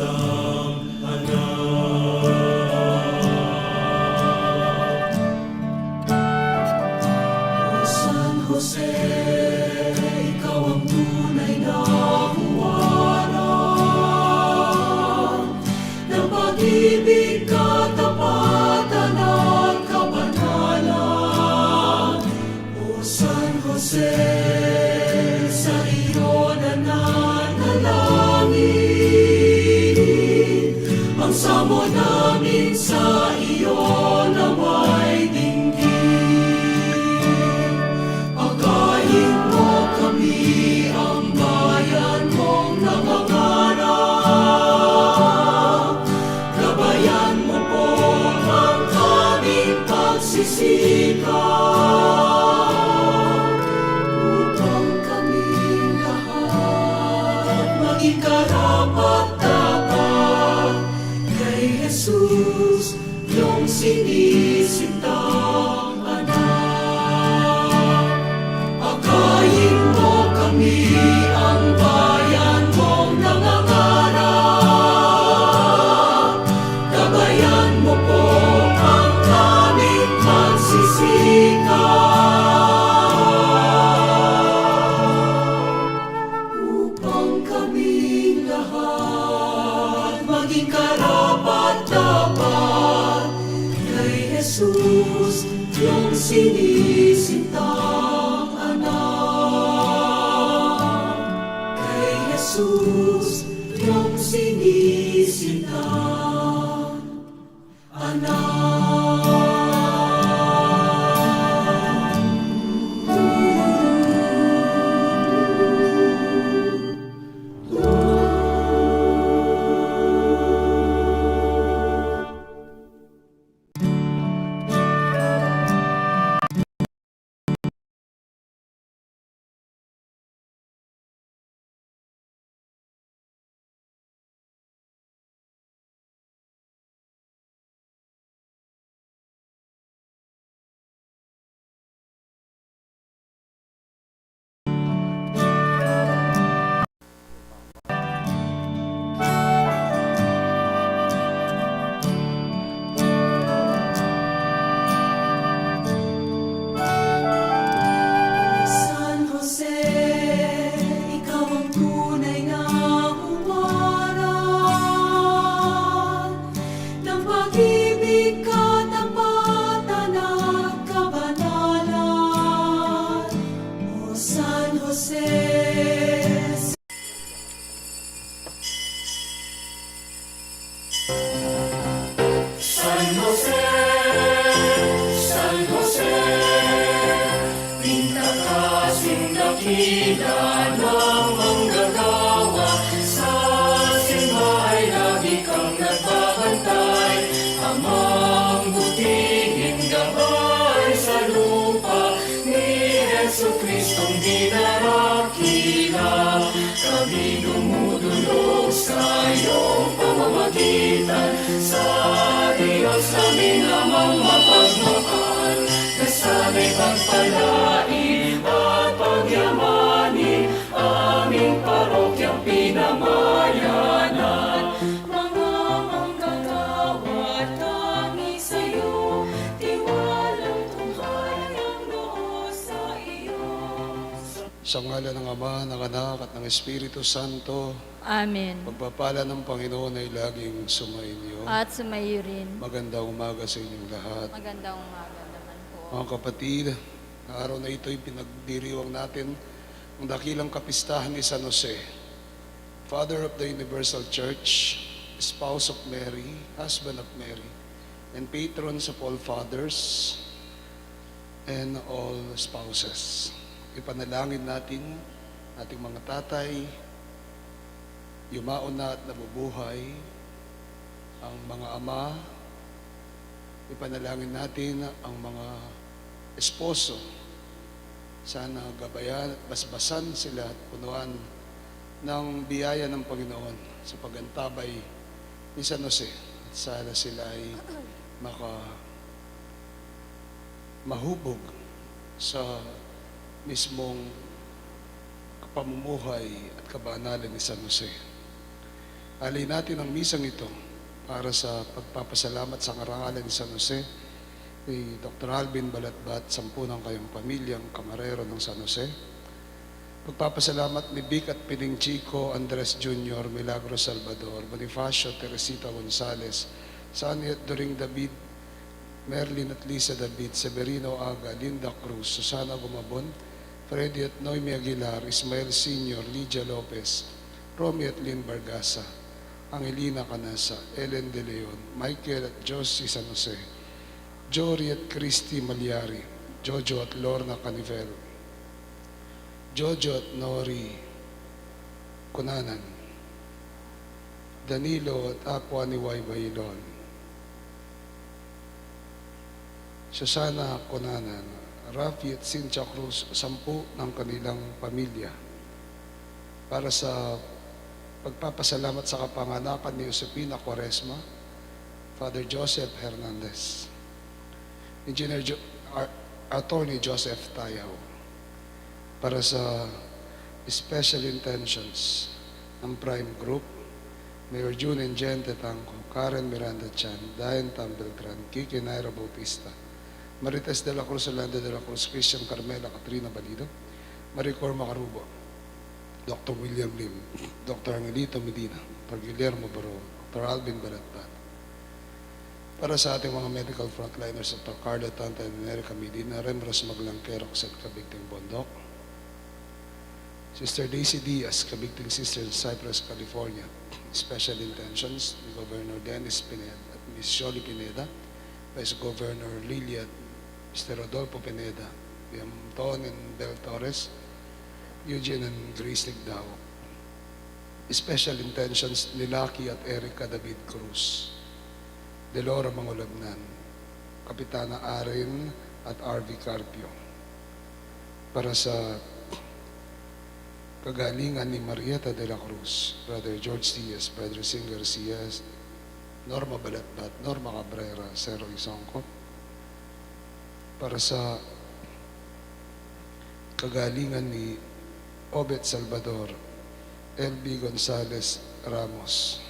sintang anak. O San Jose, ikaw ang tunay na huwaran ng pag-ibig, katapatan at kabanalan. O San Jose, sa iyo nananalangin, ang samo namin sa iyo naway dinggin. Pagkain mo kami, ang bayan mong nangangarap. Gabayan mo po ang aming pagsisikap, upang kaming lahat maging karapat-dapat kay Jesus, iyong sinisintang anak. Pagkain mo kami, ang bayan mong nangangarap. Gabayan mo po ang aming pagsisikap, upang kaming lahat maging karapat-dapat kay Jesus, iyong sinisintang anak. Kay Jesus, iyong sinisintang anak. San Jose, ikaw ang tunay na huwaran ng pag-ibig, katapatan at kabanalan. O San Jose, San Jose, San Jose, pinakasing dakila ng manggagawa. Sa simbahay lagi kang nagbabantay, amang butihing gabay sa lupa ni Jesucristong dinarakila. Kami dumudulog sa iyong pamamagitan, sa Diyos naming amang mapagmahal, na sana'y pagpalain at pagyamanin aming parokyang pinamayanan. Mga manggagawa, tangi sa'yo, tiwalang tungkay ang noo sa iyo. Sa ngalan ng Ama, ng Anak, at ng Espiritu Santo, Amen. pagpapala ng Panginoon ay laging sumainyo. At sumayo rin. Magandang umaga sa inyong lahat. Magandang umaga naman po. Mga kapatid, na araw na ito'y pinagdiriwang natin ang dakilang kapistahan ni San Jose, Father of the Universal Church, Spouse of Mary, Husband of Mary, and patrons of all fathers and all spouses. Ipanalangin natin ating mga tatay, yumaon na at nabubuhay, ang mga ama. Ipanalangin natin ang mga esposo. Sana gabayan at basbasan sila at punuan ng biyaya ng Panginoon sa pagantabay ni San Jose. At sana sila ay mahubog sa mismong pamumuhay at kabanalan ni San Jose. Alay natin ang misang ito para sa pagpapasalamat sa karangalan ni San Jose, ni Dr. Alvin Balatbat, 10 ng kayong pamilyang kamarero ng San Jose. Pagpapasalamat ni Vic at Piling Chico, Andres Jr., Milagro Salvador, Bonifacio, Teresita Gonzales, Sani at Doring David, Merlin at Lisa David, Severino Aga, Linda Cruz, Susana Gumabon, Freddy at Noemi Aguilar, Ismael Sr., Lydia Lopez, Romy at Lynn Bargasa, Angelina Canasa, Ellen De Leon, Michael at Josie San Jose, Jory at Christy Malyari, Jojo at Lorna Canivel, Jojo at Nori Kunanan, Danilo at Aqua ni Y. Bailon, Susana Kunanan, Rafi at Cynthia Cruz, 10 ng kanilang pamilya, para sa pagpapasalamat sa kapanganakan ni Josepina Quaresma, Father Joseph Hernandez, Attorney Joseph Tayaw, para sa special intentions ng Prime Group, Mayor June and Jen Tetangco, Karen Miranda Chan, Diane Tambelgran, Kiki Naira Bautista, Marites de la Cruz, Orlando de la Cruz, Christian Carmela, Katrina Balido, Maricor Macarubo, Dr. William Lim, Dr. Angelito Medina, Dr. Guillermo Baro, Dr. Alvin Balatbat. Para sa ating mga medical frontliners, Dr. Carla Tanta and Erica Medina, Remros Maglangkerok sa Kabigting Bondok, Sister Daisy Diaz, Kabigting Sister in Cypress, California, Special Intentions ni Governor Dennis Pineda at Ms. Jolie Pineda, Vice Governor Lilia at Mr. Rodolfo Pineda, Tom and Bel Torres, Eugene and Grace Ligdao. Special Intentions ni Lucky at Erica David Cruz, Delora Mangulagnan, Kapitana Arin at RV Carpio. Para sa kagalingan ni Marieta de la Cruz, Brother George Diaz, Brother Sing Garcia, Norma Balatbat, Norma Cabrera, Cero Isongko. Para sa kagalingan ni Obet Salvador, LB Gonzales Ramos.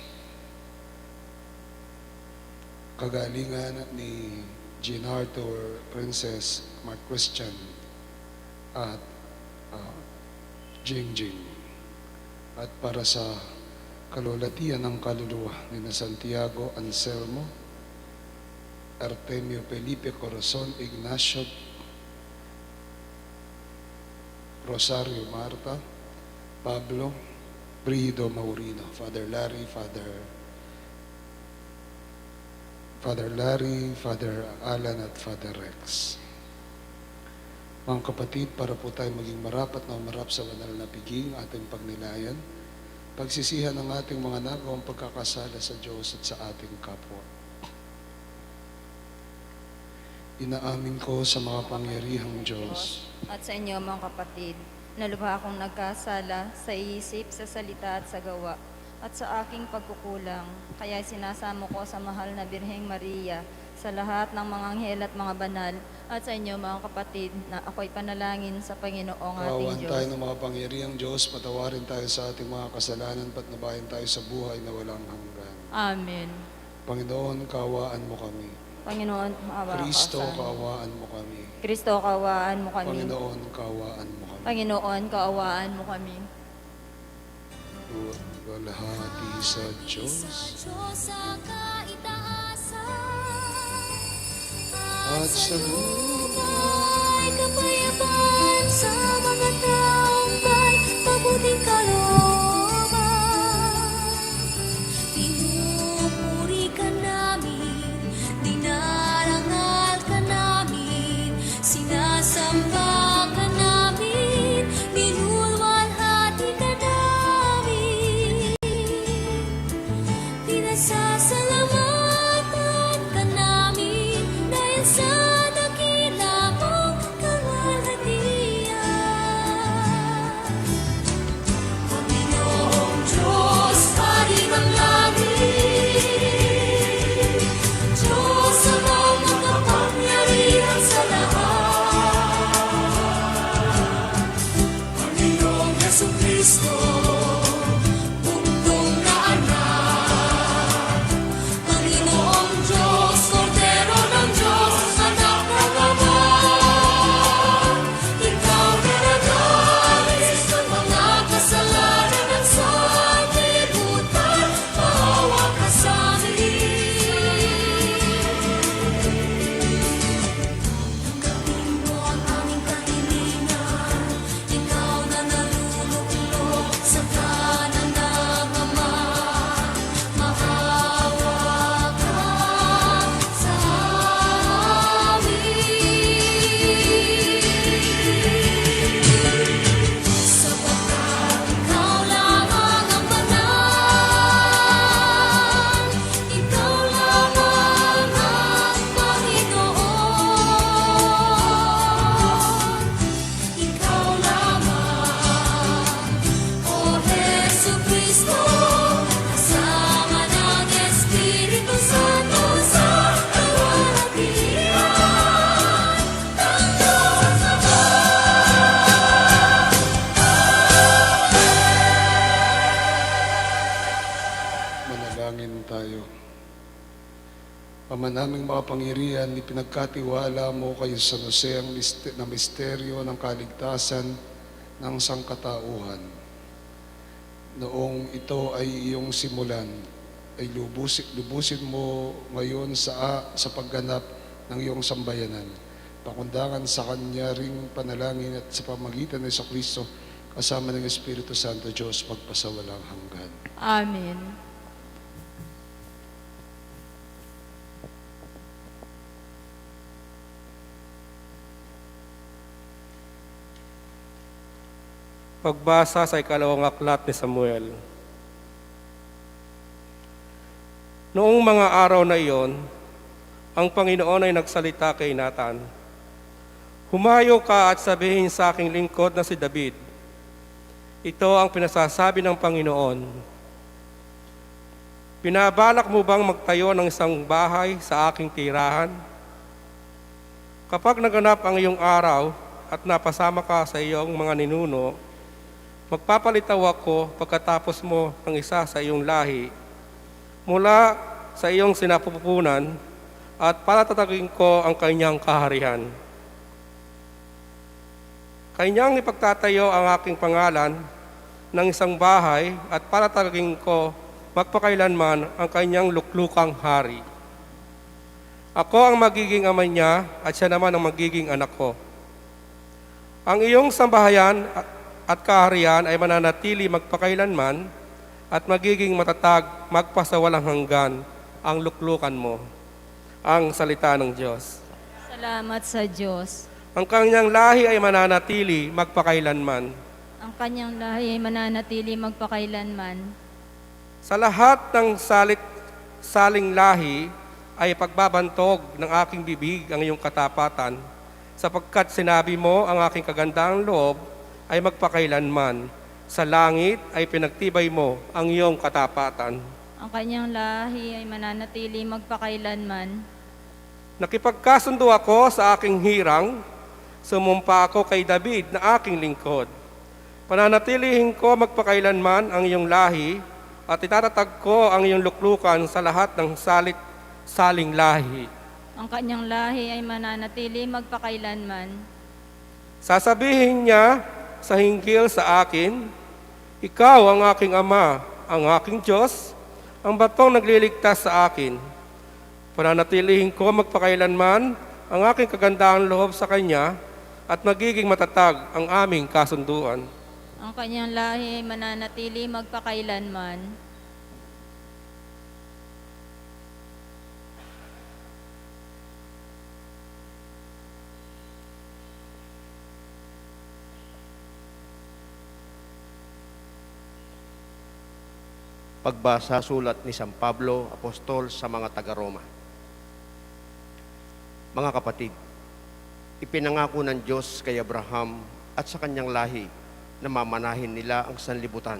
Kagalingan ni Jean Arthur Princess Mark Christian at Jing Jing. At para sa kalulatian ng kaluluwa ni Santiago Anselmo, Artemio Felipe Corazon Ignacio, Rosario Marta, Pablo, Brido Maurino, Father Larry, Father Alan at Father Rex. Mga kapatid, para po tayo maging marapat na umarap sa banal na piging ating pagnilayan, pagsisihan ng ating mga nagawang pagkakasala sa Diyos at sa ating kapwa. Inaamin ko sa mga pangyarihang Diyos At sa inyo mga kapatid, na lubha akong nagkasala sa isip, sa salita at sa gawa, at sa aking pagkukulang. Kaya sinasamo ko sa mahal na Birheng Maria, sa lahat ng mga anghel at mga banal, at sa inyo mga kapatid, na ako'y panalangin sa Panginoong ating Kaawaan Diyos. tayo ng mga pangyarihang Diyos, patawarin tayo sa ating mga kasalanan, patnubayan tayo sa buhay na walang hanggan. Amen. Panginoon, kaawaan mo kami. Panginoon, maawa ka Kristo, sa amin. kaawaan mo kami. Kristo, kaawaan mo kami. Panginoon, kaawaan mo kami. Panginoon, kaawaan mo kami. Walhati sa Diyos Sa kaitaasan at sa ay kapayapaan sa mga taong may mabuting kalooban. Pinupuri ka namin, dinarangal ka namin, sinasamba ka namin, dinulwalhati ka namin. Pinasasalamatan ka namin dahil sa dakilang Ama naming makapangyarihan, ipinagkatiwala mo kay San Jose ang na misteryo ng kaligtasan ng sangkatauhan. Noong ito ay iyong simulan, ay lubusin mo ngayon sa pagganap ng iyong sambayanan. Pakundangan sa kanya ring panalangin at sa pamagitan ng Kristo kasama ng Espiritu Santo Diyos magpasawalang hanggan. Amen. Pagbasa sa ikalawang aklat ni Samuel. Noong mga araw na iyon, ang Panginoon ay nagsalita kay Nathan, "Humayo ka at sabihin sa aking lingkod na si David, ito ang pinasasabi ng Panginoon. Pinabalak mo bang magtayo ng isang bahay sa aking tirahan? Kapag naganap ang iyong araw at napasama ka sa iyong mga ninuno, magpapalitaw ako pagkatapos mo ng isa sa iyong lahi mula sa iyong sinapupunan at palatatagin ko ang kanyang kaharian. Kanyang ipagtatayo ang aking pangalan ng isang bahay at palatatagin ko magpakailanman ang kanyang luklukang hari. Ako ang magiging ama niya at siya naman ang magiging anak ko. Ang iyong sambahayan at kaharian ay mananatili magpakailanman at magiging matatag magpasawalang hanggan ang luklukan mo." Ang salita ng Diyos. Salamat sa Diyos. Ang kanyang lahi ay mananatili magpakailanman. Ang kanyang lahi ay mananatili magpakailanman. Sa lahat ng saling lahi ay pagbabantog ng aking bibig ang iyong katapatan, sapagkat sinabi mo ang aking kagandaang loob ay magpakailanman. Sa langit ay pinagtibay mo ang iyong katapatan. Ang kanyang lahi ay mananatili magpakailanman. Nakipagkasundo ako sa aking hirang, sumumpa ako kay David na aking lingkod. Pananatilihin ko magpakailanman ang iyong lahi at itatatag ko ang iyong luklukan sa lahat ng saling lahi. Ang kanyang lahi ay mananatili magpakailanman. Sasabihin niya sa hinggil sa akin, "Ikaw ang aking ama, ang aking Diyos, ang batong nagliligtas sa akin." Pananatilihin ko magpakailanman ang aking kagandaang loob sa Kanya at magiging matatag ang aming kasunduan. Ang kanyang lahi ay mananatili magpakailanman. Pagbasa sulat ni San Pablo, Apostol sa mga taga-Roma. Mga kapatid, ipinangako ng Diyos kay Abraham at sa kanyang lahi na mamanahin nila ang sanlibutan.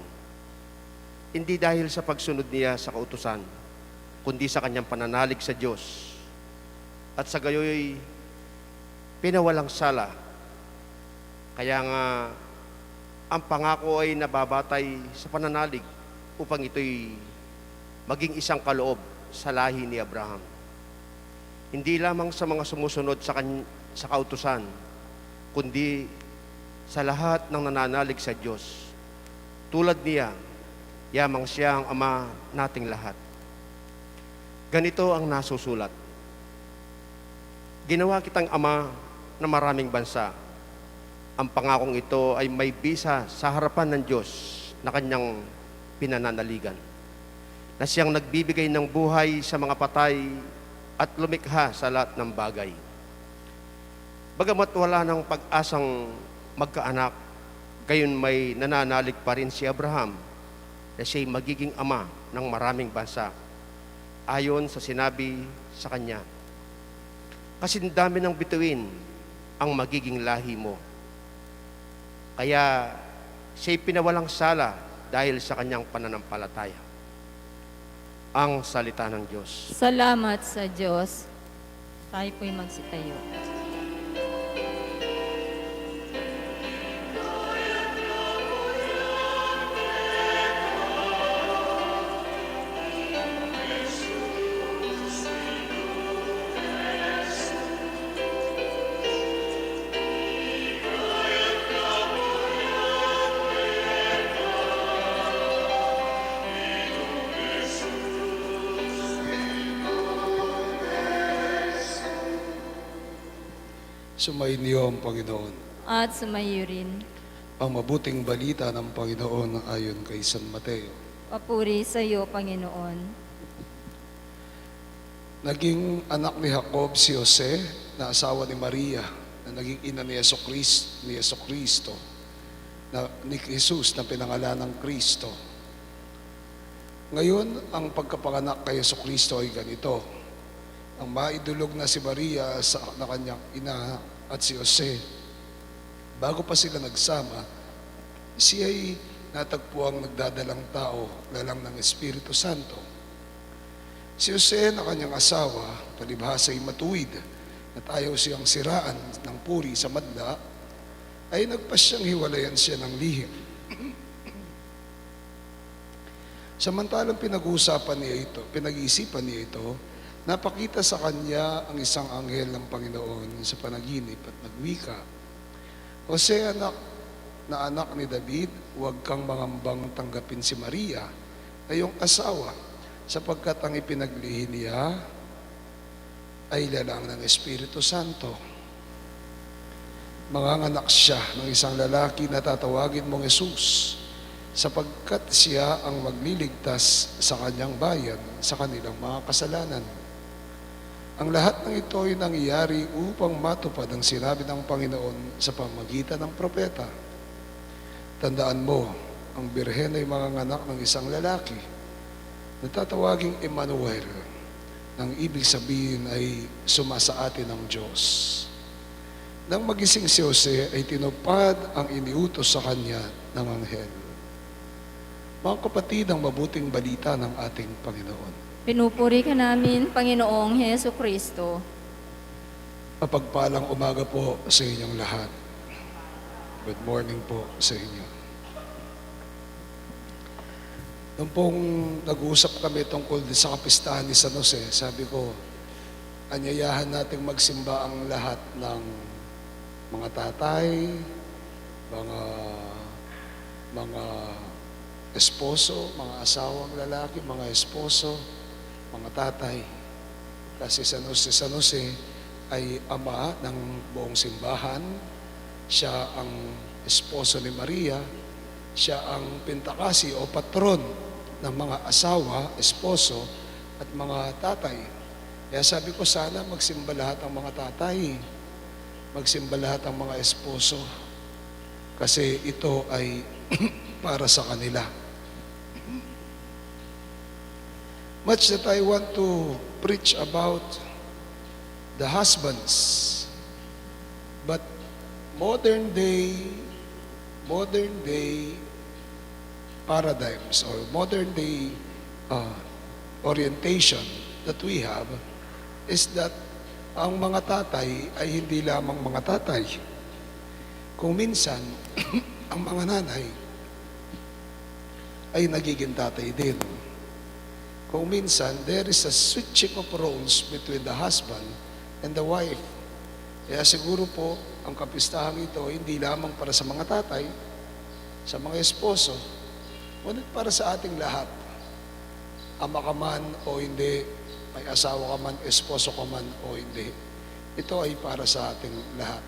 Hindi dahil sa pagsunod niya sa kautusan, kundi sa kanyang pananalig sa Diyos. At sa gayoy, pinawalang sala. Kaya nga, ang pangako ay nababatay sa pananalig upang ito'y maging isang kaloob sa lahi ni Abraham. Hindi lamang sa mga sumusunod sa kautusan, kundi sa lahat ng nananalig sa Diyos. Tulad niya, yamang siya ang ama nating lahat. Ganito ang nasusulat: "Ginawa kitang ama ng maraming bansa." Ang pangakong ito ay may bisa sa harapan ng Diyos na kanyang pinananaligan, na siyang nagbibigay ng buhay sa mga patay at lumikha sa lahat ng bagay. Bagamat wala ng pag-asang magkaanak, gayon may nananalig pa rin si Abraham na siya'y magiging ama ng maraming bansa, ayon sa sinabi sa kanya, "Kasindami ng bituin ang magiging lahi mo." Kaya siya'y pinawalang sala dahil sa kanyang pananampalataya. Ang salita ng Diyos. Salamat sa Diyos. Tayo po'y magsitayo. Sumainyo ang Panginoon. at sumayo rin. Ang mabuting balita ng Panginoon ayon kay San Mateo. Papuri sa iyo, Panginoon. Naging anak ni Jacob si Jose, na asawa ni Maria, na naging ina ni Jesucristo, ni Jesus na pinangalan ng Kristo. Ngayon, ang pagkapanganak kay Jesucristo ay ganito. Ang maidulog na si Maria na kanyang ina at si Jose, bago pa sila nagsama, siya ay natagpuang nagdadalang tao, lalang ng Espiritu Santo. Si Jose na kanyang asawa, palibhasa ay matuwid, at ayaw siyang siraan ng puri sa madla, ay nagpasyang hiwalayan siya ng lihim. Samantalang pinag-iisipan niya ito, napakita sa kanya ang isang anghel ng Panginoon sa panaginip at nagwika, Jose, anak ni David, huwag kang mangambang tanggapin si Maria na iyong asawa, sapagkat ang ipinaglihi niya ay lalang ng Espiritu Santo. Manganganak siya ng isang lalaki na tatawagin mong Jesus, sapagkat siya ang magliligtas sa kanyang bayan sa kanilang mga kasalanan. Ang lahat ng ito ay nangyayari upang matupad ang sinabi ng Panginoon sa pamamagitan ng propeta. Tandaan mo, ang birhen ay manganganak ng isang lalaki na tatawaging Emmanuel, nang ibig sabihin ay sumasa atin ng Diyos. Nang magising si Jose ay tinupad ang iniutos sa kanya ng anghel. Mga kapatid, ang mabuting balita ng ating Panginoon. Pinupuri ka namin, Panginoong Jesucristo. Mapagpalang umaga po sa inyong lahat. Good morning po sa inyo. Nung pong nag-uusap kami tungkol sa kapistahan ni San Jose, sabi ko, anyayahan nating magsimba ang lahat ng mga tatay, mga esposo, mga asawang lalaki, mga esposo, mga tatay. Kasi San Jose ay ama ng buong simbahan. Siya ang esposo ni Maria. Siya ang pintakasi o patron ng mga asawa, esposo, at mga tatay. Kaya sabi ko, sana magsimba lahat ang mga tatay. Magsimba lahat ang mga esposo. Kasi ito ay para sa kanila. Much that I want to preach about the husbands, but modern day paradigms or modern day orientation that we have is that ang mga tatay ay hindi lamang mga tatay. Kung minsan, ang mga nanay ay nagiging tatay din. Kung minsan, there is a switching of roles between the husband and the wife. Kaya siguro po, ang kapistahan ito hindi lamang para sa mga tatay, sa mga esposo, ngunit para sa ating lahat. Ama ka man o hindi, may asawa ka man, esposo ka man o hindi. Ito ay para sa ating lahat.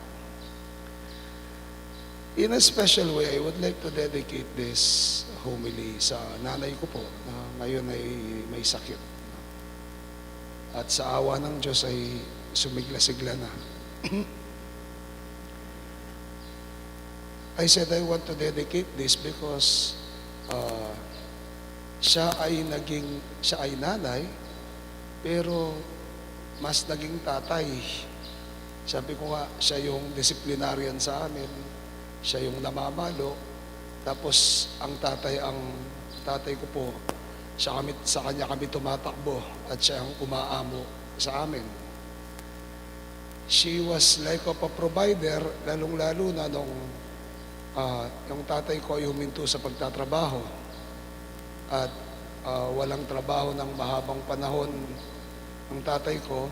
In a special way, I would like to dedicate this homily sa nanay ko po na ngayon ay may sakit. At sa awa ng Diyos ay sumigla-sigla na. I said I want to dedicate this because siya ay nanay, pero mas naging tatay. Sabi ko nga, siya yung disciplinarian sa amin. Siya yung namamalo. Tapos ang tatay ko po, sa kanya kami tumatakbo at siya ang umaamo sa amin. She was like a provider, lalong-lalo na nung yung tatay ko ay huminto sa pagtatrabaho at walang trabaho ng mahabang panahon ang tatay ko.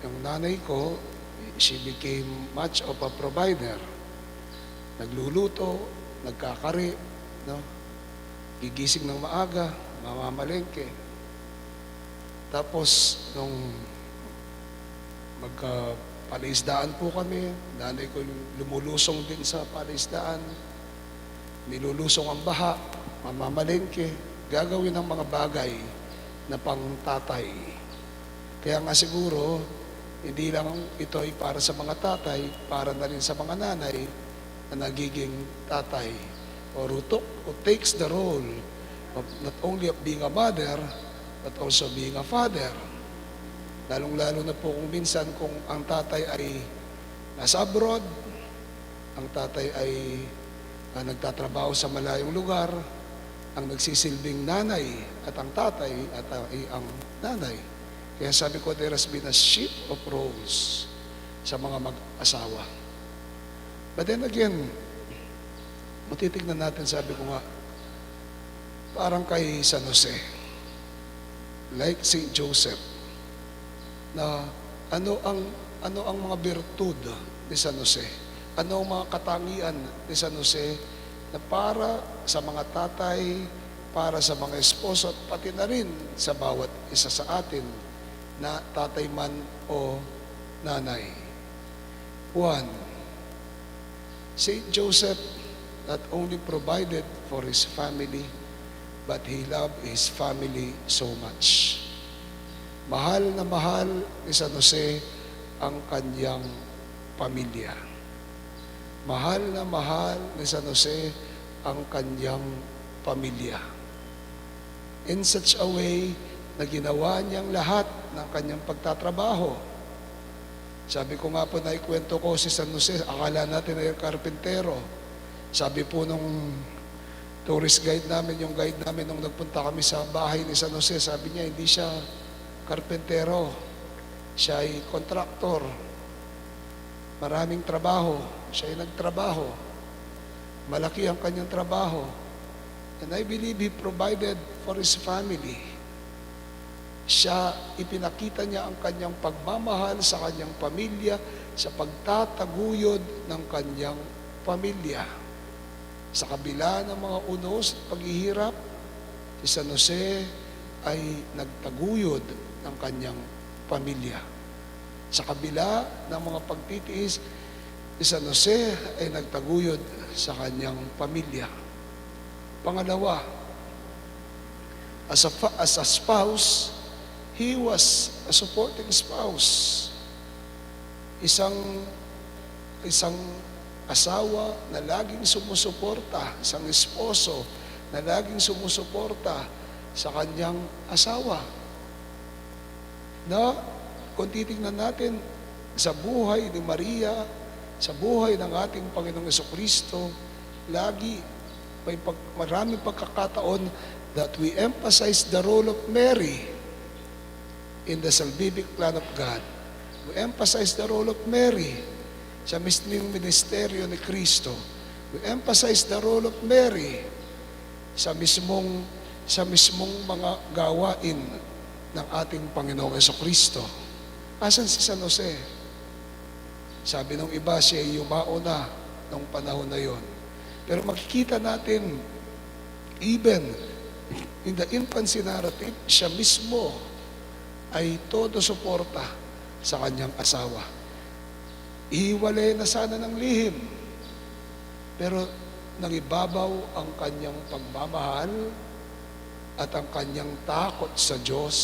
Yung nanay ko, she became much of a provider. Nagluluto, nagkakari, no? Gigising ng maaga, mamamalengke. Tapos, nung palaisdaan po kami. Nanay ko lumulusong din sa palaisdaan. Nilulusong ang baha, mamamalengke, gagawin ang mga bagay na pang tatay. Kaya nga siguro, hindi lang ito ay para sa mga tatay, para na rin sa mga nanay na nagiging tatay. Or who takes the role of not only of being a mother, but also being a father. Lalong-lalo na po kung minsan kung ang tatay ay nasa abroad, ang tatay ay nagtatrabaho sa malayong lugar, ang nagsisilbing nanay at ang tatay at ay ang nanay. Kaya sabi ko, there has been a shift of roles sa mga mag-asawa. But then again, matitignan natin, sabi ko nga, parang kay San Jose, like St. Joseph, na ano ang mga virtud ni San Jose? Ano ang mga katangian ni San Jose na para sa mga tatay, para sa mga esposo, at pati na rin sa bawat isa sa atin na tatay man o nanay. 1. St. Joseph not only provided for his family, but he loved his family so much. Mahal na mahal ni San Jose ang kanyang pamilya. Mahal na mahal ni San Jose ang kanyang pamilya. In such a way na ginawa niyang lahat ng kanyang pagtatrabaho. Sabi ko nga po, naikwento ko si San Jose, akala natin ay karpentero. Sabi po nung tourist guide namin, yung guide namin nung nagpunta kami sa bahay ni San Jose, sabi niya, hindi siya karpentero, siya ay kontraktor. Maraming trabaho, siya ay nagtrabaho. Malaki ang kanyang trabaho. And I believe he provided for his family. Siya, ipinakita niya ang kanyang pagmamahal sa kanyang pamilya, sa pagtataguyod ng kanyang pamilya. Sa kabila ng mga unos at paghihirap, si San Jose ay nagtaguyod ng kanyang pamilya. Sa kabila ng mga pagtitiis, si San Jose ay nagtaguyod sa kanyang pamilya. Pangalawa, as a spouse, he was a supporting spouse. Isang asawa na laging sumusuporta, isang esposo na laging sumusuporta sa kanyang asawa. Na kung titingnan natin sa buhay ni Maria, sa buhay ng ating Panginoong Jesucristo, lagi may maraming pagkakataon that we emphasize the role of Mary in the salvific plan of God. We emphasize the role of Mary sa mismong ministeryo ni Kristo. We emphasize the role of Mary sa mismong mga gawain ng ating Panginoong Jesucristo. Asan si San Jose? Sabi ng iba, siya ay yumao na nung panahon na yon. Pero makikita natin, even in the infancy narrative, siya mismo ay todo suporta sa kanyang asawa. Ihiwalay na sana ng lihim, pero nangibabaw ang kanyang pagmamahal at ang kanyang takot sa Diyos.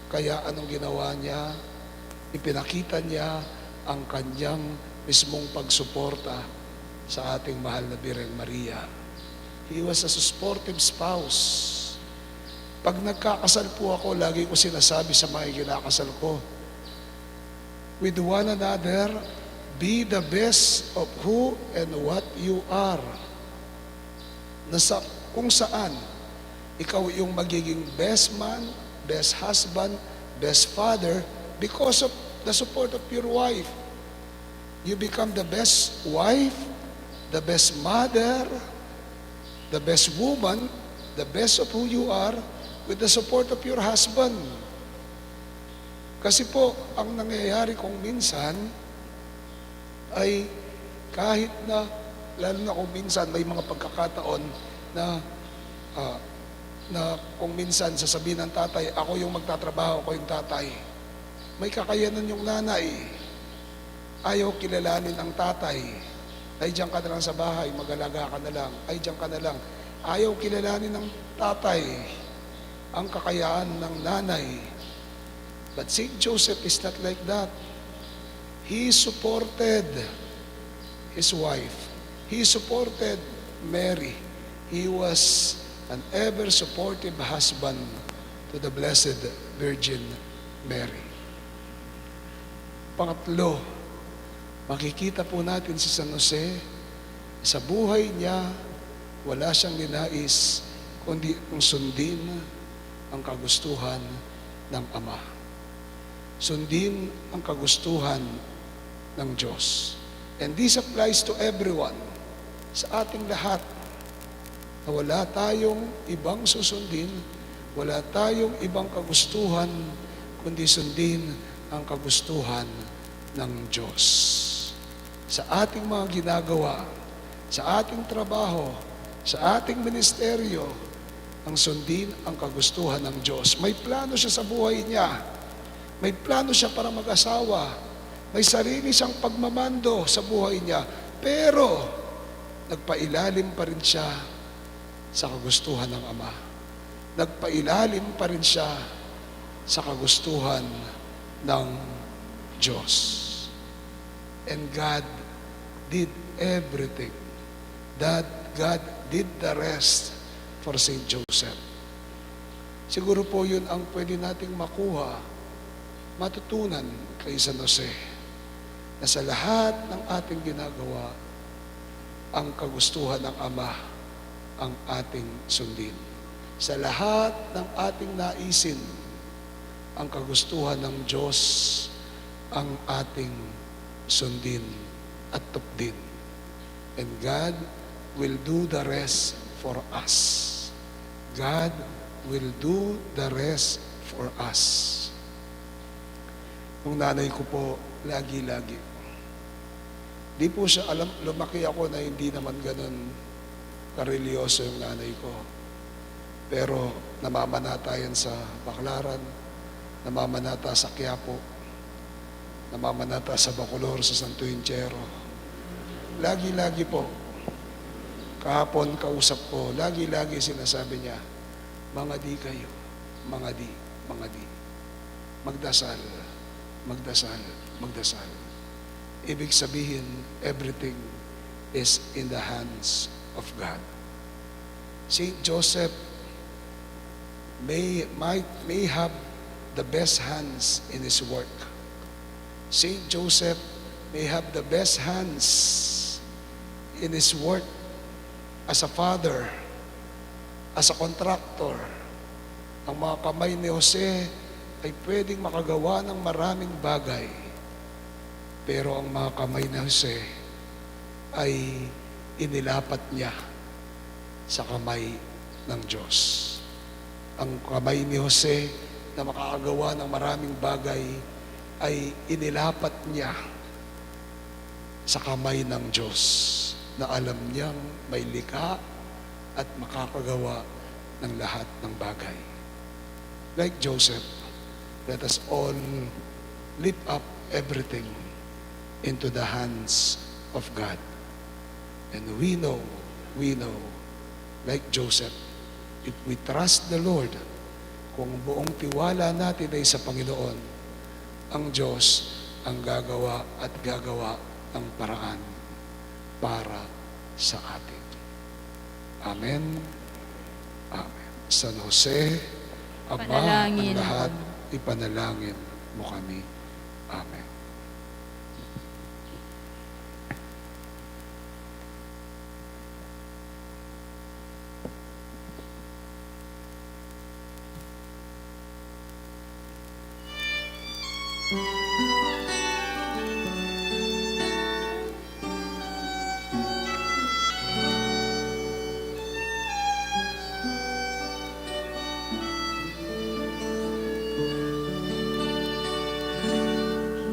Kaya anong ginawa niya? Ipinakita niya ang kanyang mismong pagsuporta sa ating mahal na Birheng Maria. He was a supportive spouse. Pag nagkakasal po ako, lagi ko sinasabi sa mga kinakasal ko, with one another, be the best of who and what you are. Kung saan, ikaw yung magiging best man, best husband, best father, because of the support of your wife. You become the best wife, the best mother, the best woman, the best of who you are, with the support of your husband. Kasi po, ang nangyayari kung minsan ay kahit na, lalo na kung minsan may mga pagkakataon na kung minsan sasabihin ng tatay, ako yung magtatrabaho, ako yung tatay. May kakayanan yung nanay Ayaw kilalanin ang tatay. Ay, diyan ka na lang sa bahay, mag-alaga ka na lang. Ay, diyan ka na lang. Ayaw kilalanin ng tatay ang kakayaan ng nanay. But Saint Joseph is not like that. He supported his wife. He supported Mary. He was an ever-supportive husband to the Blessed Virgin Mary. Pangatlo, makikita po natin si San Jose, sa buhay niya, wala siyang ninais kundi kung sundin ang kagustuhan ng Ama. Sundin ang kagustuhan ng Diyos. And this applies to everyone, sa ating lahat, na wala tayong ibang susundin, wala tayong ibang kagustuhan, kundi sundin ang kagustuhan ng Diyos. Sa ating mga ginagawa, sa ating trabaho, sa ating ministeryo, ang sundin ang kagustuhan ng Diyos. May plano siya sa buhay niya. May plano siya para mag-asawa. May sarili siyang pagmamando sa buhay niya. Pero, nagpailalim pa rin siya sa kagustuhan ng Ama. Nagpailalim pa rin siya sa kagustuhan ng Diyos. And God did everything. That God did the rest for Saint Joseph. Siguro po yun ang pwede nating makuha, matutunan kay San Jose, na sa lahat ng ating ginagawa, ang kagustuhan ng Ama ang ating sundin. Sa lahat ng ating naisin, ang kagustuhan ng Diyos ang ating sundin at tupdin. And God will do the rest for us. God will do the rest for us. Nung nanay ko po, lagi-lagi. Di po siya alam, lumaki ako na hindi naman ganun karelyoso yung nanay ko. Pero namamanata yan sa Baclaran, namamanata sa Quiapo, namamanata sa Bacolor, sa Santo Inchero. Lagi-lagi po, kahapon kausap ko, lagi-lagi sinasabi niya, mga di kayo, mga di. Magdasal, magdasal, magdasal. Ibig sabihin, everything is in the hands of God. Saint Joseph may have the best hands in his work. Saint Joseph may have the best hands in his work as a father, as a contractor. Ang mga kamay ni Jose ay pwedeng makagawa ng maraming bagay. Pero ang mga kamay ni Jose ay inilapat niya sa kamay ng Diyos. Ang kamay ni Jose na makakagawa ng maraming bagay ay inilapat niya sa kamay ng Diyos na alam niyang may likha at makakagawa ng lahat ng bagay. Like Joseph, let us all lift up everything into the hands of God. And we know, like Joseph, if we trust the Lord, kung buong tiwala natin ay sa Panginoon, ang Diyos ang gagawa at gagawa ng paraan para sa atin. Amen. Amen. San Jose, Ama ng Panalangin lahat, ipanalangin mo kami. Amen.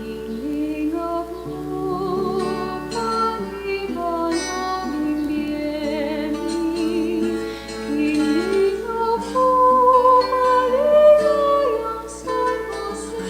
Hiling ako, pag-ibang aming biyeni. Hiling ako, maligayang San Jose.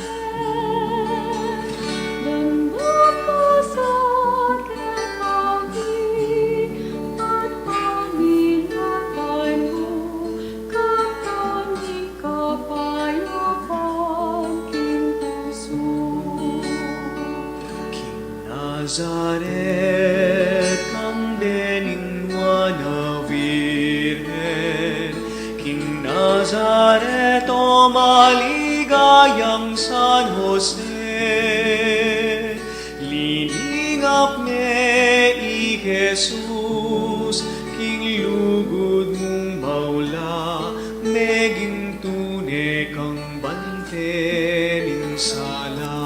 Merced kang beningwa na Virgen, King Nazareto maligayang San Jose. Liningap me i Jesus, King lugod mong maula, meging tune kang bante ning sala.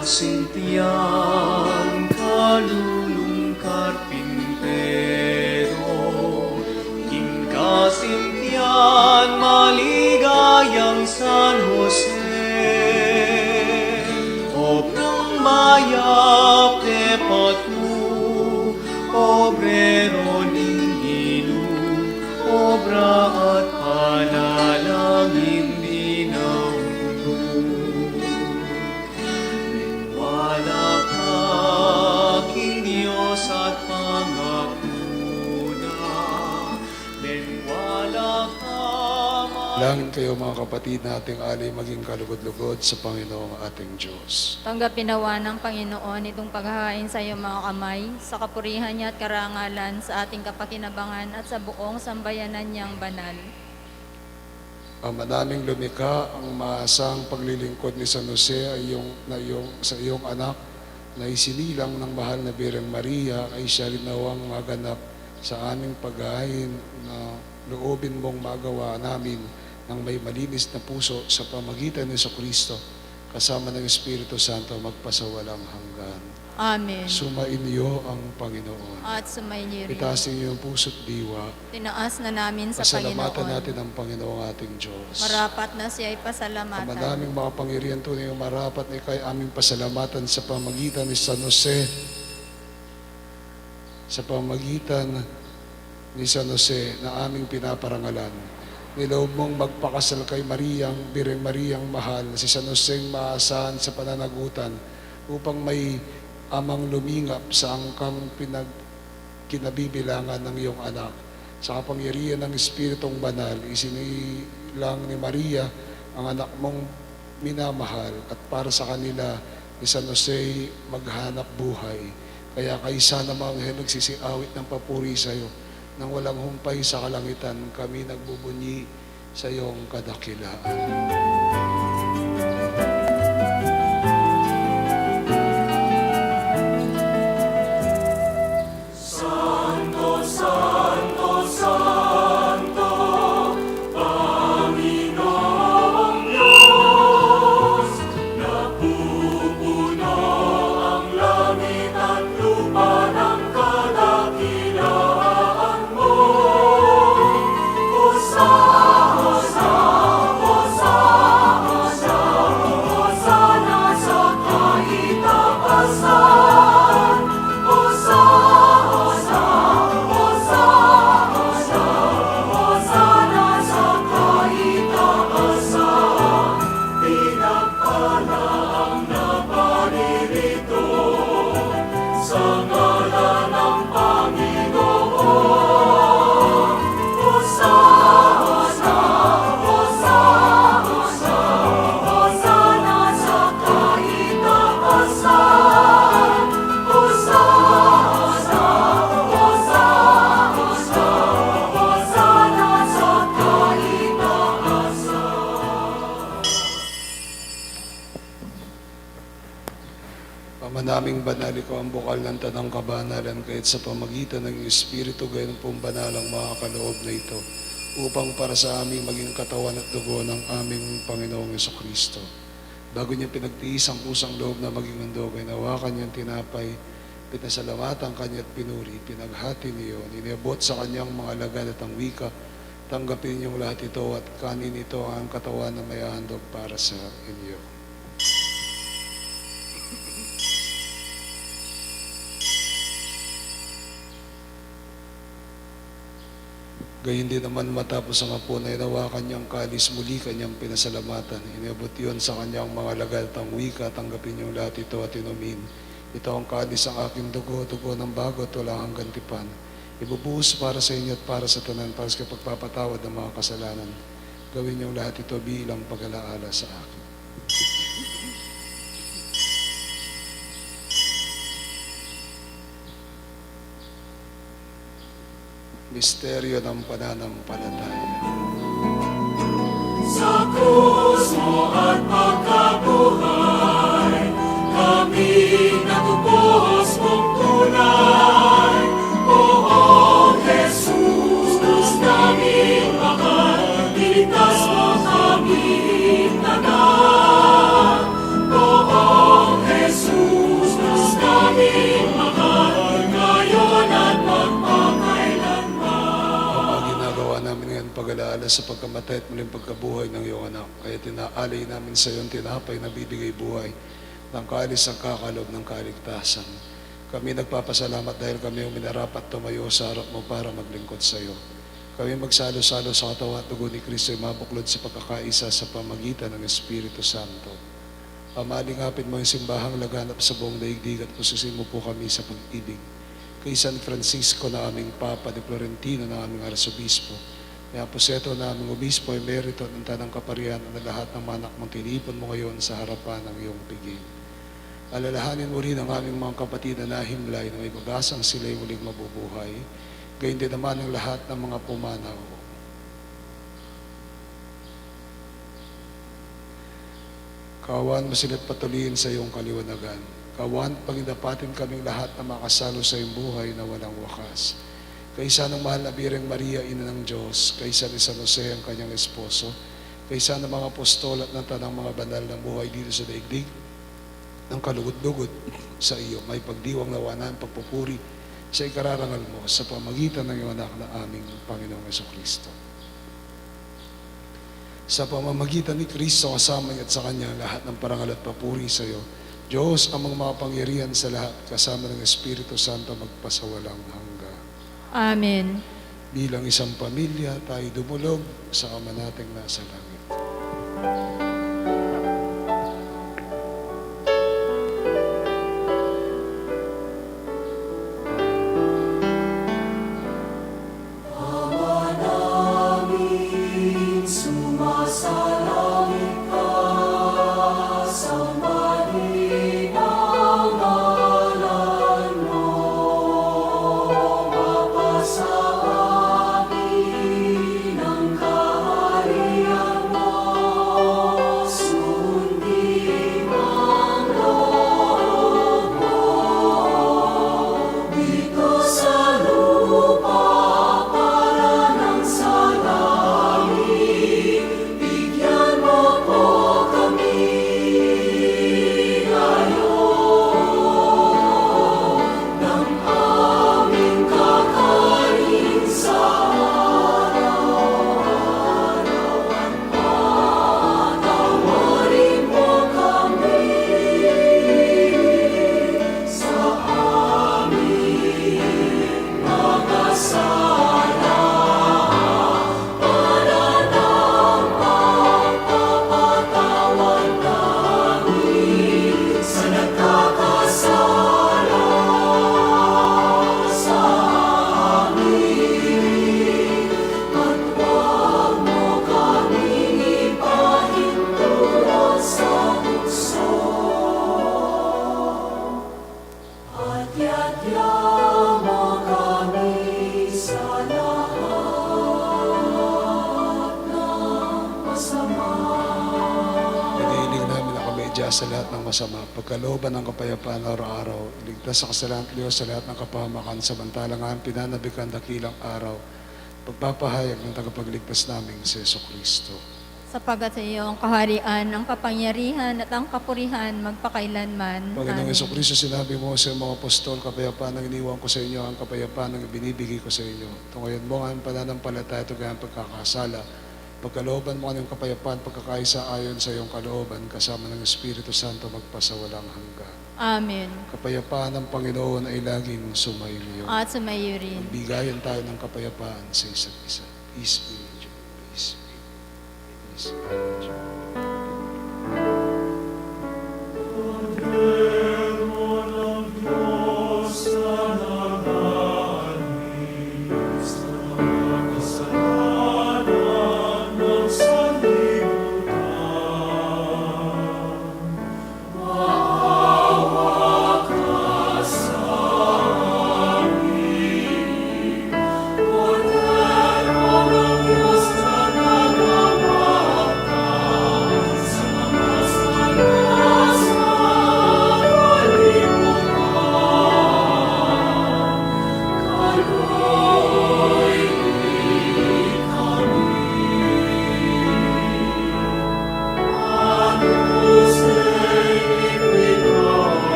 Kasintian kalulung karpintero, Kasintian maligayang San Jose. Obrang mayap tepat mo, obrero ningilu, obra at panalangin di naunod. Wala ka, King Diyos at pangakuna, wala ka. Langin kayo mga kapatid na ating alay maging kalugod-lugod sa Panginoong ating Diyos. Tanggapin nawa ng Panginoon itong paghahain sa iyong mga kamay, sa kapurihan niya at karangalan, sa ating kapakinabangan at sa buong sambayanan niyang banal. Ama naming lumikha, ang maasang paglilingkod ni San Jose ay sa iyong anak na isinilang ng mahal na Birheng Maria ay siya rin nawang maganap sa aming paghahain na loobin mong magawa namin ng may malinis na puso sa pamagitan ni Kristo kasama ng Espiritu Santo magpasawalang hanggan. Amen. Sumainyo ang Panginoon. At sumainyo rin. Itasin niyo ang puso't diwa. Tinaas na namin sa Pasalamatan Panginoon. natin ang Panginoong ating Diyos. Marapat na siya ay Ama pasalamatan. naming mga pangyarihan tunay ang marapat na ikay aming pasalamatan sa pamagitan ni San Jose. Sa pamagitan ni San Jose na aming pinaparangalan. Niloob mong magpakasal kay Mariang, Birheng Mariang mahal, si San Joseng maasahan sa pananagutan upang may amang lumingap sa angkang kinabibilangan ng iyong anak. Sa kapangyarihan ng Espiritong Banal, isinilang ni Maria ang anak mong minamahal at para sa kanila ni San Jose maghanap buhay. Kaya kaisa na mga anghel nagsisiawit ng papuri sa iyo. Nang walang humpay sa kalangitan, kami nagbubunyi sa iyong kadakilaan. Naming banal, ikaw ang bukal ng tanang kabanalan, kahit sa pamagitan ng Espiritu, gayon pong banal ang mga kaloob na ito, upang para sa aming maging katawan at dugo ng aming Panginoong Jesucristo. Bago niya pinagtiis ang kusang loob na maging handog, ay nawakan niyang tinapay, pinasalamatan kanya at pinuri, pinaghati niyo, niniabot sa kanyang mga alagad at ang wika, tanggapin niyong lahat ito at kanin ito ang katawan na may handog para sa inyo. Gayon din naman matapos ang hapunan, hinawakan niyang kalis, muli kanyang pinasalamatan. Inabot yun sa kanyang mga lagatang wika, tanggapin niyong lahat ito at inumin. Ito ang kalis ang aking dugo, dugo ng bago at wala hanggang tipan. Ibubuhos para sa inyo at para sa tanan, para sa pagpapatawad ng mga kasalanan. Gawin niyong lahat ito bilang pag-alaala sa akin. Misteryo ng pananampalataya. Sa krus mo at pagkabuhay, kami natupos mong tunay. Poong Jesus, Diyos naming mahal, iligtas mo kaming tanan. Poong Jesus, Diyos naming mahal, ngayon at magpakailanman. Ginagawa namin ngayon pag-alaala sa pagkamatay at muling pagkabuhay ng iyong anak. Kaya tinaalay namin sa iyong tinapay na bibigay buhay ng kalis ang kakalob ng kaligtasan. Kami nagpapasalamat dahil kami yung minarapat tumayo sa harap mo para maglingkod sa iyo. Kami magsalo-salo sa katawan at dugo ni Kristo ay mabuklod sa pagkakaisa sa pamagitan ng Espiritu Santo. Pamalingapin mo yung simbahang laganap sa buong daigdig at pususin mo po kami sa pag-ibig. Kay San Francisco na aming Papa, ni Florentino na aming Arsobispo, ni Aposeto na aming Obispo, ay merito ng tanang kaparian na lahat ng manak mong tinipon mo ngayon sa harapan ng iyong piging. Alalahanin mo rin ang aming mga kapatid na nahimlay na may bagasang sila'y muling mabubuhay. Gayon din naman ang lahat ng mga pumanaw. Kawan mo sila't patuloyin sa iyong kaliwanagan. Kawan at pagindapatin kaming lahat na makasalo sa iyong buhay na walang wakas. Kaysa ng mahal na Birheng Maria, Ina ng Diyos, kaysa ni San Jose ang kanyang esposo, kaysa ng mga apostol at ng tanang mga banal ng buhay dito sa daigdig, ng kalugod-lugod sa iyo, may pagdiwang nawa ng pagpupuri sa ikararangal mo sa pamagitan ng iyong anak na aming Panginoong Jesucristo. Sa pamamagitan ni Kristo kasama niya at sa Kanya lahat ng parangal at papuri sa iyo, Diyos amang makapangyarihan sa lahat, kasama ng Espiritu Santo magpasawalang hanggan. Amen. Bilang isang pamilya, tayo dumulog sa Ama nating nasa langit. Sumasalangit ka sa malinang ngalan mo, mapasa amin ang kaharian mo, sundin ang loob mo, dito sa lupa para nang sa langit. Bigyan mo po kami ngayon ng aming kakanin sa araw-araw at patawarin mo kami sa aming mga sala para ng pagpapatawad namin sa nagkakasala sa amin. At huwag mo kaming ipahintulot sa tukso. At yadya mo kami sa lahat ng masama. Hinihiling namin na kami idya sa lahat ng masama, pagkalooban ng kapayapaan araw-araw, iligtas sa kasalanan at Diyos sa lahat ng kapahamakan, samantalang ang pinanabik ang dakilang araw, pagpapahayag ng tagapagligtas namin si Jesucristo. Sapagat sa iyo ang kaharian, ang kapangyarihan at ang kapurihan magpakailanman. Panginoong Amen. Jesucristo, sinabi mo sa mga apostol, kapayapaan ang iniwan ko sa inyo, ang kapayapaan ang ibinibigay ko sa inyo. Tungayon mo ang pananampalataya at ang pagkakasala. Pagkalooban mo ang kapayapaan, pagkakaisa ayon sa iyong kalooban, kasama ng Espiritu Santo magpasawalang hanggan. Amen. Kapayapaan ng Panginoon ay laging sumayin iyo. At sumayo rin. Bigayan tayo ng kapayapaan sa isa't isa. Peace be with you. Peace be. Peace be with you.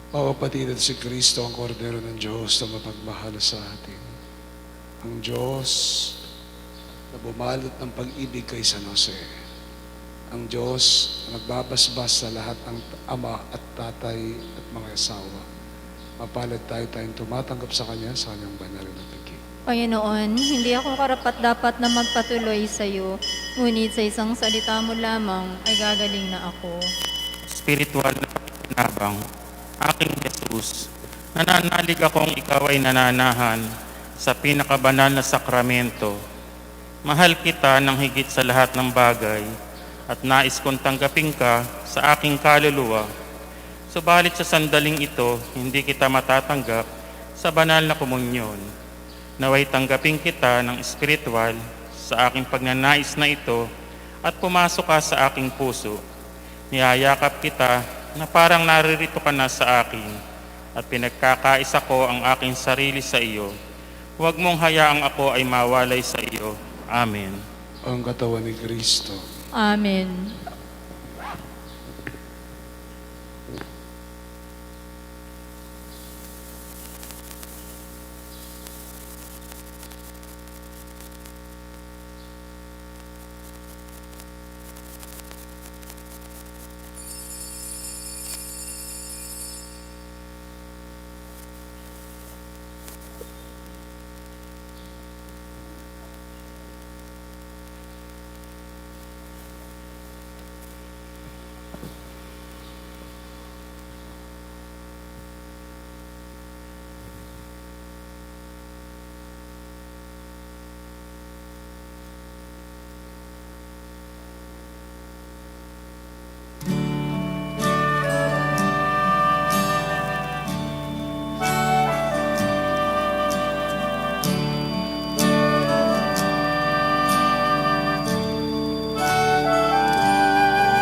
Papapatid at si Kristo ang kordero ng Diyos na mapagmahal sa atin. Ang Diyos na bumalot ng pag-ibig kay San Jose. Ang Diyos na nagbabasbas sa lahat ng ama at tatay at mga asawa. Mapalad tayong tumatanggap sa Kanya sa Kanyang banal na piging. Panginoon, hindi ako karapat-dapat na magpatuloy sa iyo, ngunit sa isang salita mo lamang ay gagaling na ako. Spiritual na pakinabang, aking Jesus, nananalig akong ikaw ay nananahan sa pinakabanal na sakramento. Mahal kita ng higit sa lahat ng bagay at nais kong tanggapin ka sa aking kaluluwa. Subalit sa sandaling ito, hindi kita matatanggap sa banal na komunyon. Naway tanggapin kita ng espiritual sa aking pagnanais na ito at pumasok ka sa aking puso. Niyayakap kita na parang naririto ka na sa akin at pinagkakaisa ko ang aking sarili sa iyo. Huwag mong hayaang ako ay mawalay sa iyo. Amen. Ang katawan ni Kristo. Amen.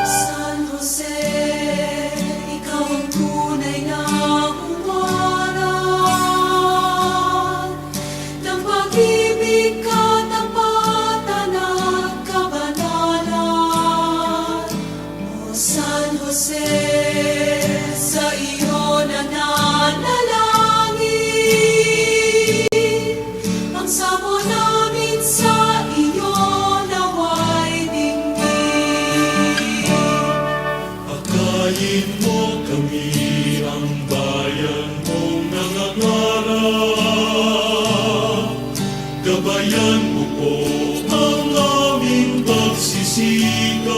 San Jose, ikaw ang tunay na huwaran ng pag-ibig, katapatan at kabanalan. O San Jose, sa iyo nananalangin, ang samo namin sa iyo naway dinggin. Pagkain mo kami ang bayan mong nangangarap. Gabayan mo po ang aming pagsisikap.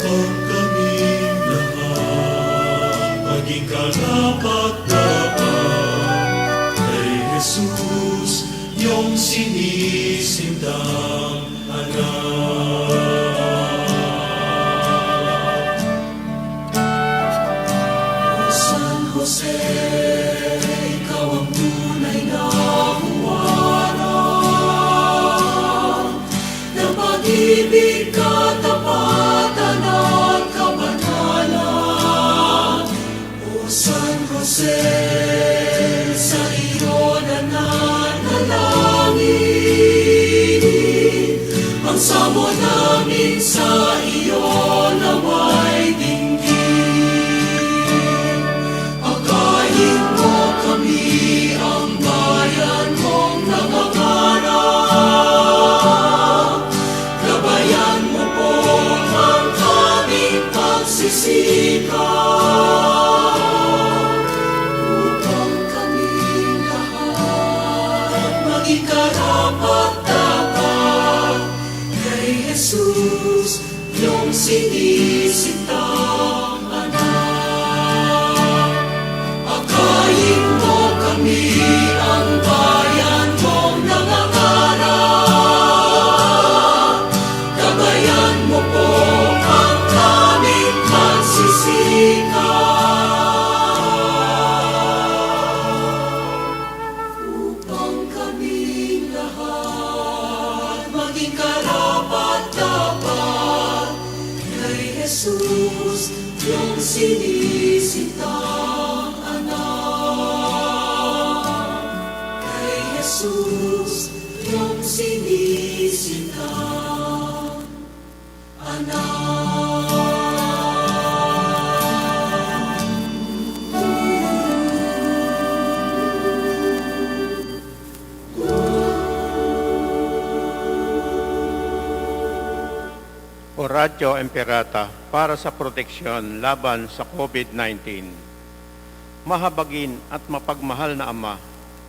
Upang kaming lahat maging karapat-dapat kay Jesus, iyong sinisindang anak. O San Jose, ikaw ang tunay na huwaran ng pag-ibig, katapatan at kabanalan. O San Jose, sa iyo nananalangin, ang Samo namin sa iyo naway dinggin. Pagkain mo kami ang bayan mong nangangarap. Gabayan mo po ang aming pagsisikap. Upang kami lahat maging karapat-dapat kay Jesus, yung sinisintang anak. Akayin mo kami ang bayan mong nangangarap. Gabayan mo po ang aming pagsisikap. Upang kaming lahat maging karapat-dapat kay Jesus, yung sinisintang anak. Kay Jesus, yung sinisintang anak. Oratio Imperata para sa proteksyon laban sa COVID-19. Mahabagin at mapagmahal na Ama,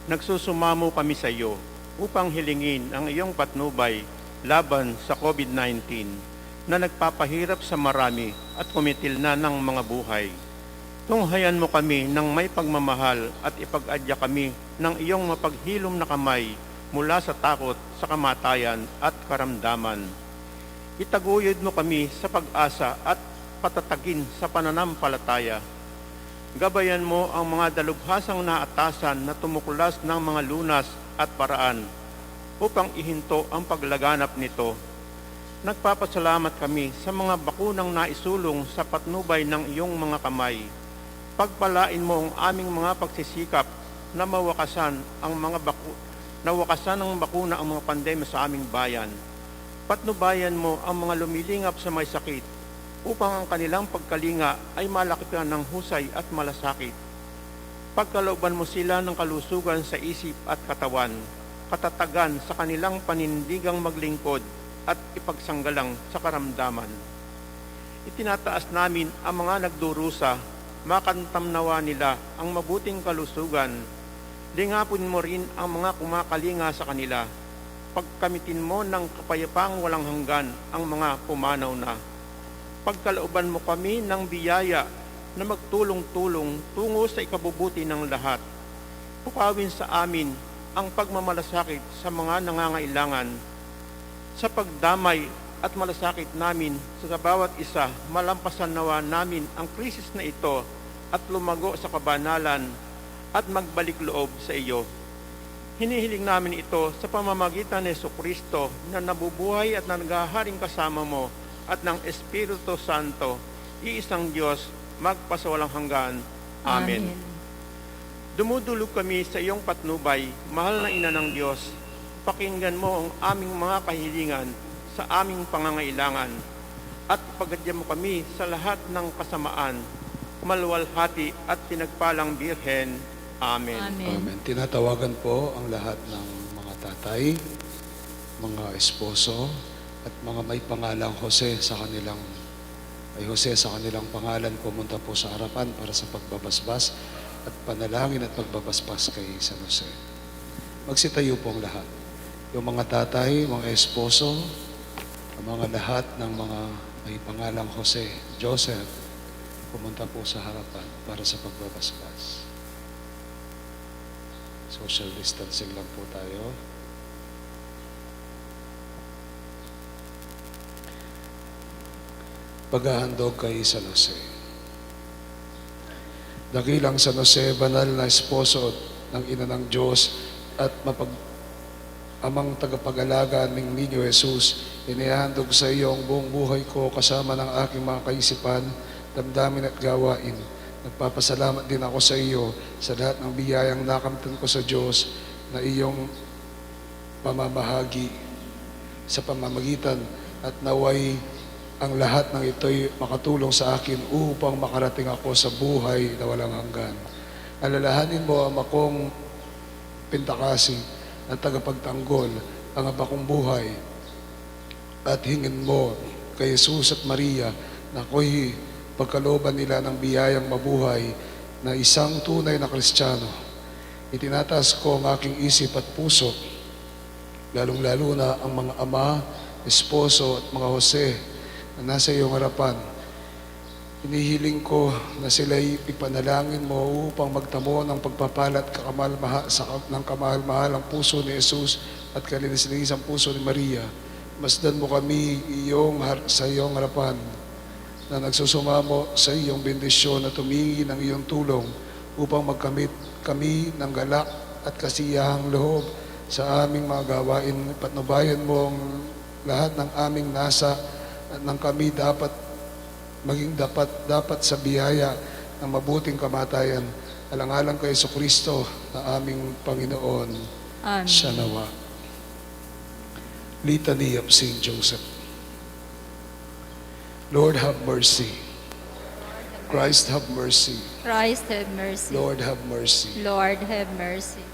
nagsusumamo kami sa iyo upang hilingin ang iyong patnubay laban sa COVID-19 na nagpapahirap sa marami at kumitil na ng mga buhay. Tunghayan mo kami ng may pagmamahal at ipag-adya kami ng iyong mapaghilom na kamay mula sa takot sa kamatayan at karamdaman. Itaguyod mo kami sa pag-asa at patatagin sa pananampalataya. Gabayan mo ang mga dalubhasang naatasan na tumuklas ng mga lunas at paraan upang ihinto ang paglaganap nito. Nagpapasalamat kami sa mga bakunang naisulong sa patnubay ng iyong mga kamay. Pagpalain mo ang aming mga pagsisikap na mawakasan ang bakuna ang mga pandemya sa aming bayan. Patnubayan mo ang mga lumilingap sa may sakit upang ang kanilang pagkalinga ay malakipan ng husay at malasakit. Pagkalooban mo sila ng kalusugan sa isip at katawan, katatagan sa kanilang panindigang maglingkod at ipagsanggalang sa karamdaman. Itinataas namin ang mga nagdurusa, makantamnawa nila ang mabuting kalusugan. Lingapin mo rin ang mga kumakalinga sa kanila. Pagkamitin mo ng kapayapaang walang hanggan ang mga pumanaw na. Pagkalooban mo kami ng biyaya na magtulong-tulong tungo sa ikabubuti ng lahat. Pukawin sa amin ang pagmamalasakit sa mga nangangailangan. Sa pagdamay at malasakit namin sa bawat isa, malampasan nawa namin ang krisis na ito at lumago sa kabanalan at magbalik loob sa iyo. Hinihiling namin ito sa pamamagitan ni Jesucristo na nabubuhay at naghaharing kasama mo at ng Espiritu Santo, iisang Diyos, magpasawalang hanggan. Amen. Dumudulog kami sa iyong patnubay, mahal na Ina ng Diyos. Pakinggan mo ang aming mga kahilingan sa aming pangangailangan at ipagadya mo kami sa lahat ng kasamaan, maluwalhati at pinagpalang Birhen. Amen. Amen. Tinatawagan po ang lahat ng mga tatay, mga esposo, at mga may pangalang Jose sa kanilang pangalan, pumunta po sa harapan para sa pagbabasbas at panalangin at pagbabasbas kay San Jose. Magsitayo po ang lahat. Yung mga tatay, mga esposo, ang mga lahat ng mga may pangalang Jose, Joseph, pumunta po sa harapan para sa pagbabasbas. Social distancing lang po tayo. Paghahandog kay San Jose. Dakilang San Jose, banal na esposo ng Ina ng Diyos at amang tagapag-alaga ng Niño Jesus, inihandog sa iyo ang buong buhay ko kasama ng aking mga kaisipan, damdamin at gawain. Nagpapasalamat din ako sa iyo sa lahat ng biyayang nakamtan ko sa Diyos na iyong pamamahagi. sa pamamagitan at naway ang lahat ng ito'y makatulong sa akin upang makarating ako sa buhay na walang hanggan. Alalahanin mo ang akong pintakasi at tagapagtanggol, ang abakong buhay, at hingin mo kay Jesus at Maria na ako'y pagkalooban nila ng biyayang mabuhay na isang tunay na Kristiyano. Itinataas ko ang aking isip at puso, lalong-lalo na ang mga ama, esposo at mga Jose na nasa iyong harapan. Inihiling ko na sila'y ipanalangin mo upang magtamo ng pagpapalat ng kamahal-mahal ang puso ni Jesus at kalinis-linis ang puso ni Maria. Masdan mo kami sa iyong harapan na nagsusumamo sa iyong bendisyon at tumingi ng iyong tulong upang magkamit kami ng galak at kasiyahang loob sa aming mga gawain. Patnubayan mo ang lahat ng aming nasa at nang kami dapat sa biyaya ng mabuting kamatayan. Alang-alang kay Jesucristo na aming Panginoon. Amen. Siya nawa. Litany of Saint Joseph. Lord, have mercy. Christ, have mercy. Christ, have mercy. Lord, have mercy. Lord, have mercy.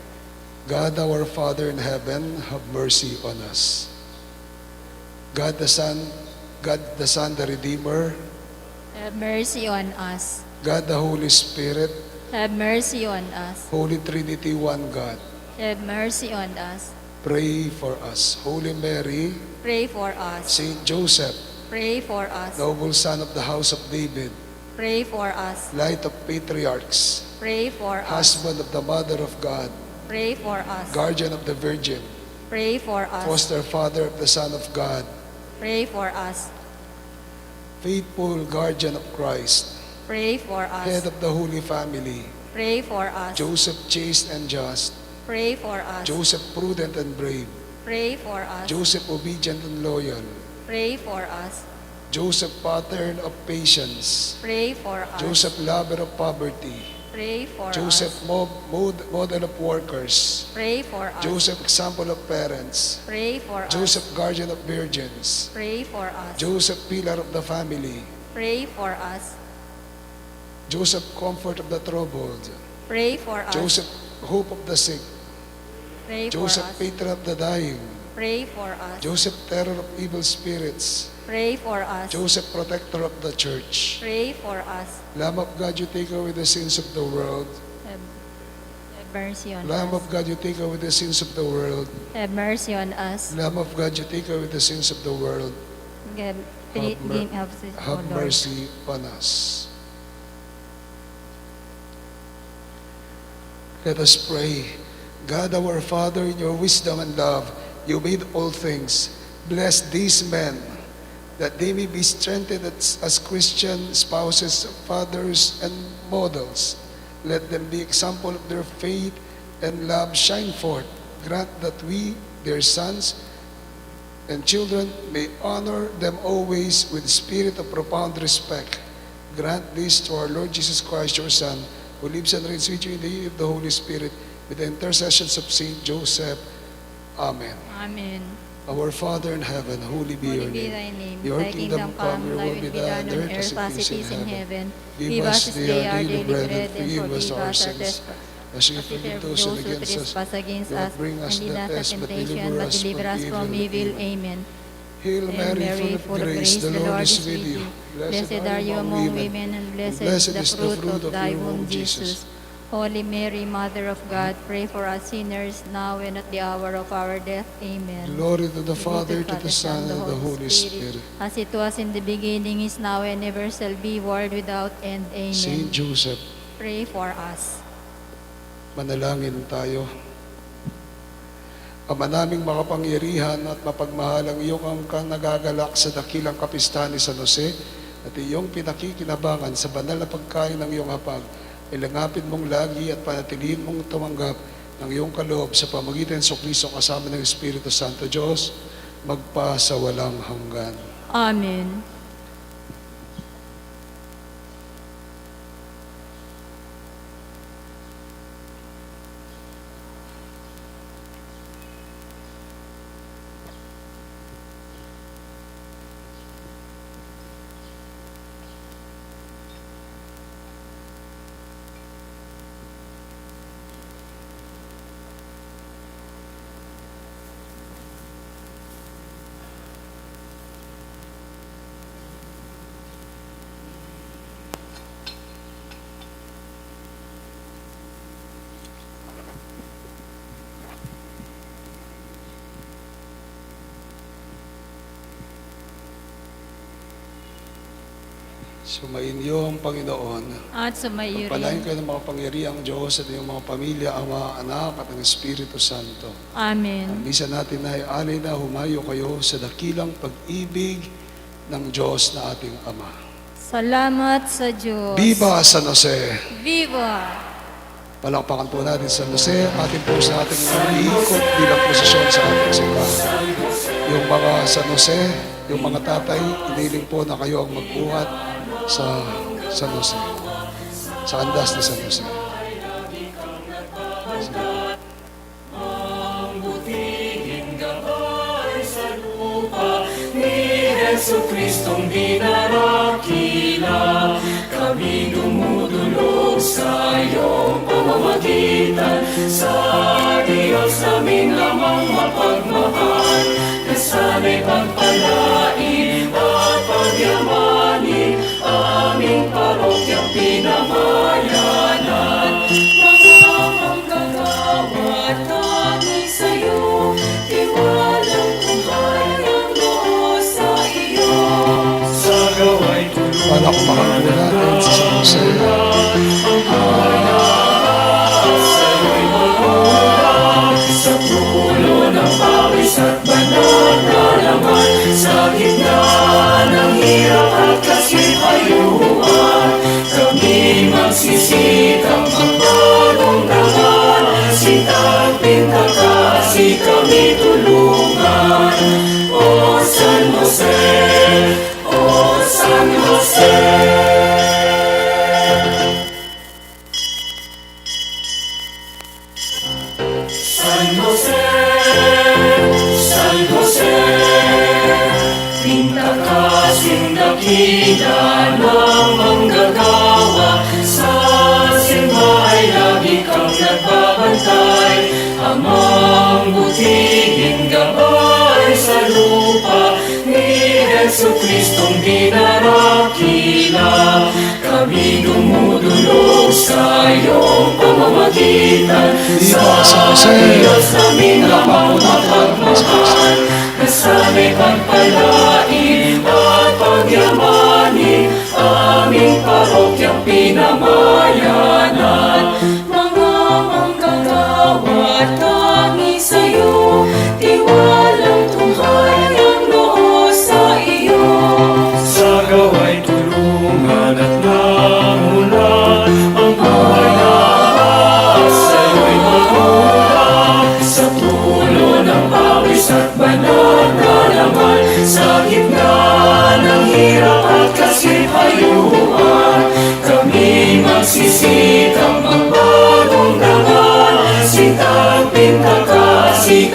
God, our Father in heaven, have mercy on us. God the Son, the Redeemer, Have mercy on us. God the Holy Spirit, Have mercy on us. Holy Trinity, one God, Have mercy on us. pray for us. Holy Mary, Pray for us. Saint Joseph, Pray for us. noble son of the house of David, Pray for us. light of patriarchs, Pray for us. husband of the Mother of God, Pray for us. guardian of the Virgin, Pray for us. foster father of the Son of God, Pray for us. faithful guardian of Christ, Pray for head us. of the Holy Family, Pray for us. Joseph chaste and just, Pray for us. Joseph prudent and brave, Pray for us. Joseph obedient and loyal, Pray for us. Joseph pattern of patience, Pray for us. Joseph lover of poverty, Pray for Joseph us. model of workers, Pray for us. Joseph example of parents, Pray for us. Joseph guardian of virgins, Pray for us. Joseph pillar of the family, Pray for us. Joseph comfort of the troubled, Pray for us. Joseph hope of the sick, Pray for Joseph us. patron of the dying, Pray for us. Joseph terror of evil spirits, Pray for us. Joseph protector of the church. Pray for us. Lamb of God, you take away the sins of the world. Have mercy on Lamb us. of God, you take away the sins of the world. Have mercy on us. Lamb of God, you take away the sins of the world. Have Have mercy on us. Let us pray. God, our Father, in your wisdom and love, you made all things. Bless these men, that they may be strengthened as Christian spouses, fathers, and models. Let them be example of their faith and love shine forth. Grant that we, their sons and children, may honor them always with spirit of profound respect. Grant this to our Lord Jesus Christ, your Son, who lives and reigns with you in the unity of the Holy Spirit, with the intercessions of Saint Joseph. Amen. Amen. Our Father in heaven, holy be your Holy be name. thy name. Your Thy kingdom come, your thy will will be be done on earth as it is in heaven. Give us this day our daily bread, and forgive us our sins, as we forgive those who against us. trespass against Do us, not bring us and lead to us test, to but temptation, but deliver us from evil. Amen. Hail Mary, full of grace, the Lord is with you. Blessed are you among women, and blessed is the fruit of thy womb, Jesus. Holy Mary, Mother of God, pray for us sinners, now and at the hour of our death. Amen. Glory to the Father, to Father, the Son, and to the Holy Spirit. As it was in the beginning, is now, and ever shall be, world without end. Amen. Saint Joseph, Pray for us. manalangin tayo. Ama naming makapangyarihan at mapagmahal ang iyong angkang nagagalak sa dakilang kapistahan ni San Jose at iyong pinakikinabangan sa banal na pagkain ng iyong hapag. Ilangapin mong lagi at panatilihin mong tumanggap ng iyong kaloob sa pamagitan ng Jesucristo kasama ng Espiritu Santo Diyos, magpa sa walang hanggan. Amen. Sumainyo ang Panginoon. At sumayo Pagpalain rin. kayo ng mga pangyariang Diyos at iyong mga pamilya, Ama, Anak at ang Espiritu Santo. Ang Amen. misa natin ay alay na humayo kayo sa dakilang pag-ibig ng Diyos na ating Ama. Salamat sa Diyos. Viva San Jose! Viva! Palakpakan po natin San Jose, atin po sa ating umiikot bilang posisyon sa ating simbahan. Yung mga San Jose, yung mga tatay, iniling po na kayo ang magbuhat sa San Jose, sa andas ni San Jose. Sige po. Jesucristong dinarakilan, kami dumudulog sa iyong pamamagitan. Sa Diyos namin lamang mapagmahal, na sana'y pagpalain at pagyamanin, aming parokyang pinamayanan. Mga manggagawa, tangi sa'yo, tiwalang buhay ang loob sa iyo. Sa gawa'y tulungan, Palakpakan po natin si San Jose. sa'yo'y magmula, sa pulo ng pawis at banal na laman, sa gitna ng hirap at kasipayuhan, kami magsisikap magbalong naman, sintang pintakasi kami tulungan. O San Jose, O San Jose. San Jose, San Jose, pintakasing dakila ng manggagawa, sa simbahay lagi kang nagbabantay, amang butihing gabay sa lupa, ni Jesucristong dinarakila, kami dumudulog sa iyong pamamagitan. Viva San Jose! Diyos namin lamang mapagmahal, na sana'y pagpalain at pagyamanin, aming parokyang pinamayanan. Mga manggagawa, tangi sa'yo, tiwalang tunghay ang noo sa iyo. Sa gawa'y tulungan at namulan, ang buhay na sa'yo'y magmula, sa pulo ng pawis at banal na laman, sa gitna ng hirap at kasipayuhan, kami magsisikap magbagong daman, sintang pintakasi